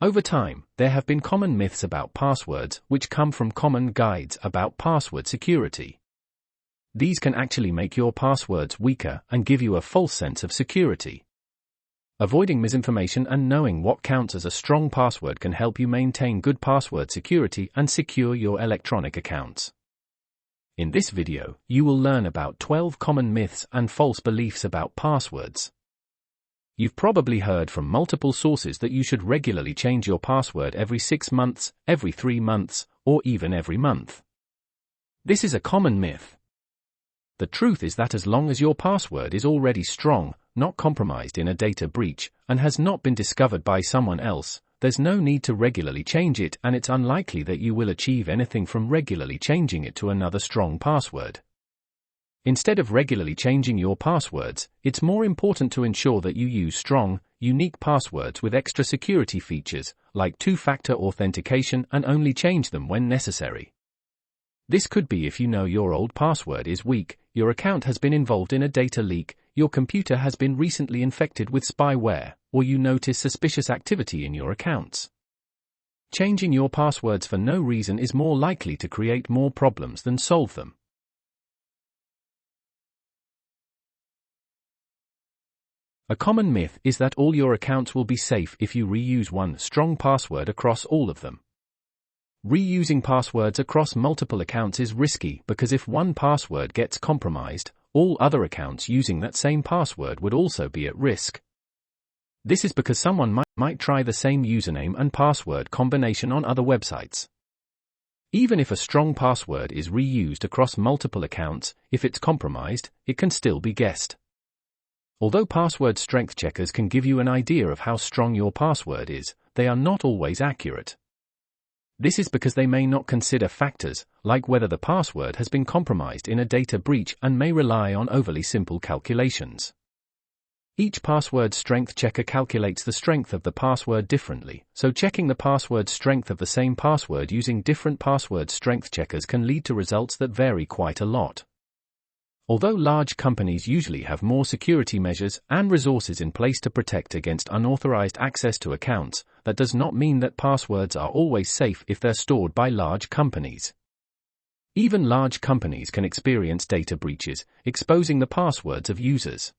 Over time, there have been common myths about passwords which come from common guides about password security. These can actually make your passwords weaker and give you a false sense of security. Avoiding misinformation and knowing what counts as a strong password can help you maintain good password security and secure your electronic accounts. In this video, you will learn about 12 common myths and false beliefs about passwords. You've probably heard from multiple sources that you should regularly change your password every 6 months, every 3 months, or even every month. This is a common myth. The truth is that as long as your password is already strong, not compromised in a data breach, and has not been discovered by someone else, there's no need to regularly change it, and it's unlikely that you will achieve anything from regularly changing it to another strong password. Instead of regularly changing your passwords, it's more important to ensure that you use strong, unique passwords with extra security features, like two-factor authentication, and only change them when necessary. This could be if you know your old password is weak, your account has been involved in a data leak, your computer has been recently infected with spyware, or you notice suspicious activity in your accounts. Changing your passwords for no reason is more likely to create more problems than solve them. A common myth is that all your accounts will be safe if you reuse one strong password across all of them. Reusing passwords across multiple accounts is risky because if one password gets compromised, all other accounts using that same password would also be at risk. This is because someone might try the same username and password combination on other websites. Even if a strong password is reused across multiple accounts, if it's compromised, it can still be guessed. Although password strength checkers can give you an idea of how strong your password is, they are not always accurate. This is because they may not consider factors, like whether the password has been compromised in a data breach, and may rely on overly simple calculations. Each password strength checker calculates the strength of the password differently, so checking the password strength of the same password using different password strength checkers can lead to results that vary quite a lot. Although large companies usually have more security measures and resources in place to protect against unauthorized access to accounts, that does not mean that passwords are always safe if they're stored by large companies. Even large companies can experience data breaches, exposing the passwords of users.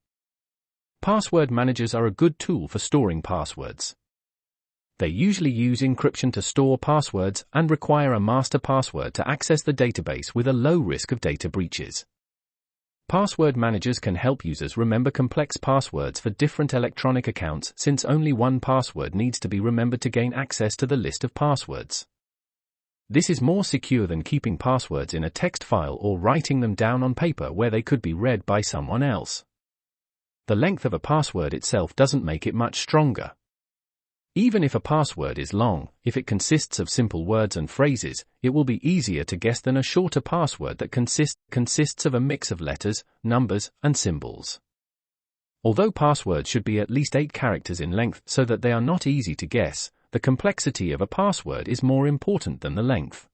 Password managers are a good tool for storing passwords. They usually use encryption to store passwords and require a master password to access the database with a low risk of data breaches. Password managers can help users remember complex passwords for different electronic accounts, since only one password needs to be remembered to gain access to the list of passwords. This is more secure than keeping passwords in a text file or writing them down on paper where they could be read by someone else. The length of a password itself doesn't make it much stronger. Even if a password is long, if it consists of simple words and phrases, it will be easier to guess than a shorter password that consists of a mix of letters, numbers, and symbols. Although passwords should be at least 8 characters in length so that they are not easy to guess, the complexity of a password is more important than the length.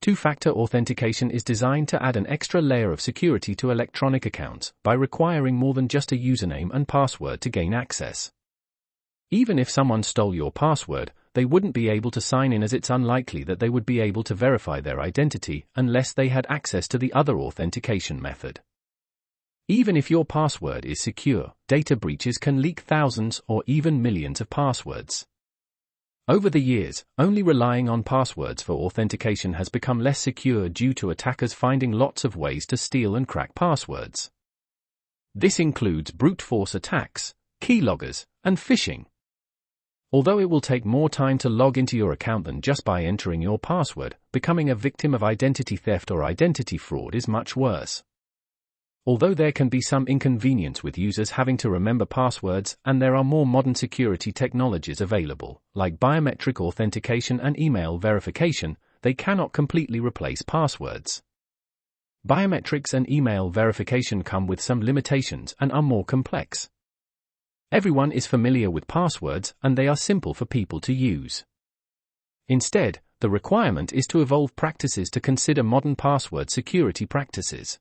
Two-factor authentication is designed to add an extra layer of security to electronic accounts by requiring more than just a username and password to gain access. Even if someone stole your password, they wouldn't be able to sign in, as it's unlikely that they would be able to verify their identity unless they had access to the other authentication method. Even if your password is secure, data breaches can leak thousands or even millions of passwords. Over the years, only relying on passwords for authentication has become less secure due to attackers finding lots of ways to steal and crack passwords. This includes brute force attacks, keyloggers, and phishing. Although it will take more time to log into your account than just by entering your password, becoming a victim of identity theft or identity fraud is much worse. Although there can be some inconvenience with users having to remember passwords, and there are more modern security technologies available, like biometric authentication and email verification, they cannot completely replace passwords. Biometrics and email verification come with some limitations and are more complex. Everyone is familiar with passwords, and they are simple for people to use. Instead, the requirement is to evolve practices to consider modern password security practices.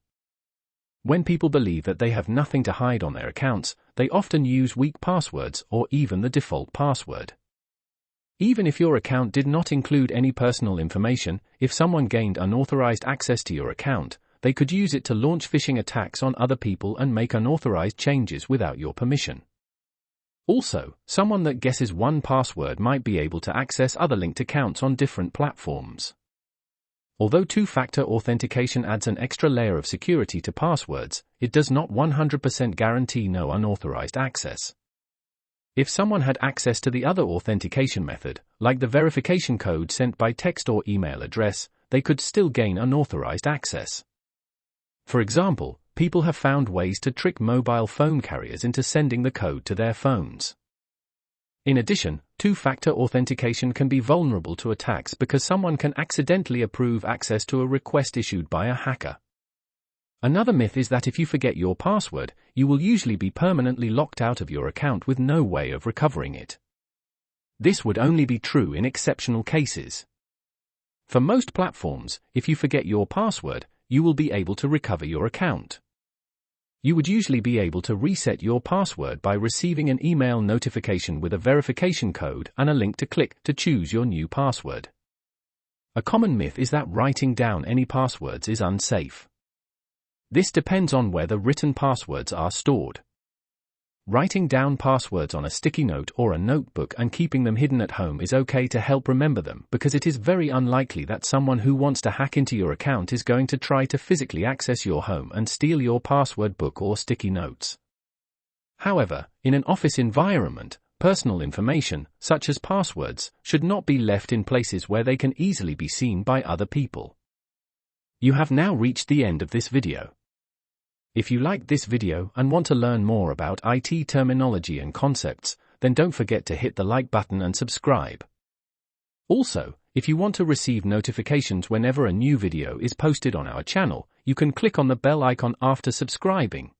When people believe that they have nothing to hide on their accounts, they often use weak passwords or even the default password. Even if your account did not include any personal information, if someone gained unauthorized access to your account, they could use it to launch phishing attacks on other people and make unauthorized changes without your permission. Also, someone that guesses one password might be able to access other linked accounts on different platforms. Although two-factor authentication adds an extra layer of security to passwords, it does not 100% guarantee no unauthorized access. If someone had access to the other authentication method, like the verification code sent by text or email address, they could still gain unauthorized access. For example, people have found ways to trick mobile phone carriers into sending the code to their phones. In addition, two-factor authentication can be vulnerable to attacks because someone can accidentally approve access to a request issued by a hacker. Another myth is that if you forget your password, you will usually be permanently locked out of your account with no way of recovering it. This would only be true in exceptional cases. For most platforms, if you forget your password, you will be able to recover your account. You would usually be able to reset your password by receiving an email notification with a verification code and a link to click to choose your new password. A common myth is that writing down any passwords is unsafe. This depends on where the written passwords are stored. Writing down passwords on a sticky note or a notebook and keeping them hidden at home is okay to help remember them because it is very unlikely that someone who wants to hack into your account is going to try to physically access your home and steal your password book or sticky notes. However, in an office environment, personal information, such as passwords, should not be left in places where they can easily be seen by other people. You have now reached the end of this video. If you liked this video and want to learn more about IT terminology and concepts, then don't forget to hit the like button and subscribe. Also, if you want to receive notifications whenever a new video is posted on our channel, you can click on the bell icon after subscribing.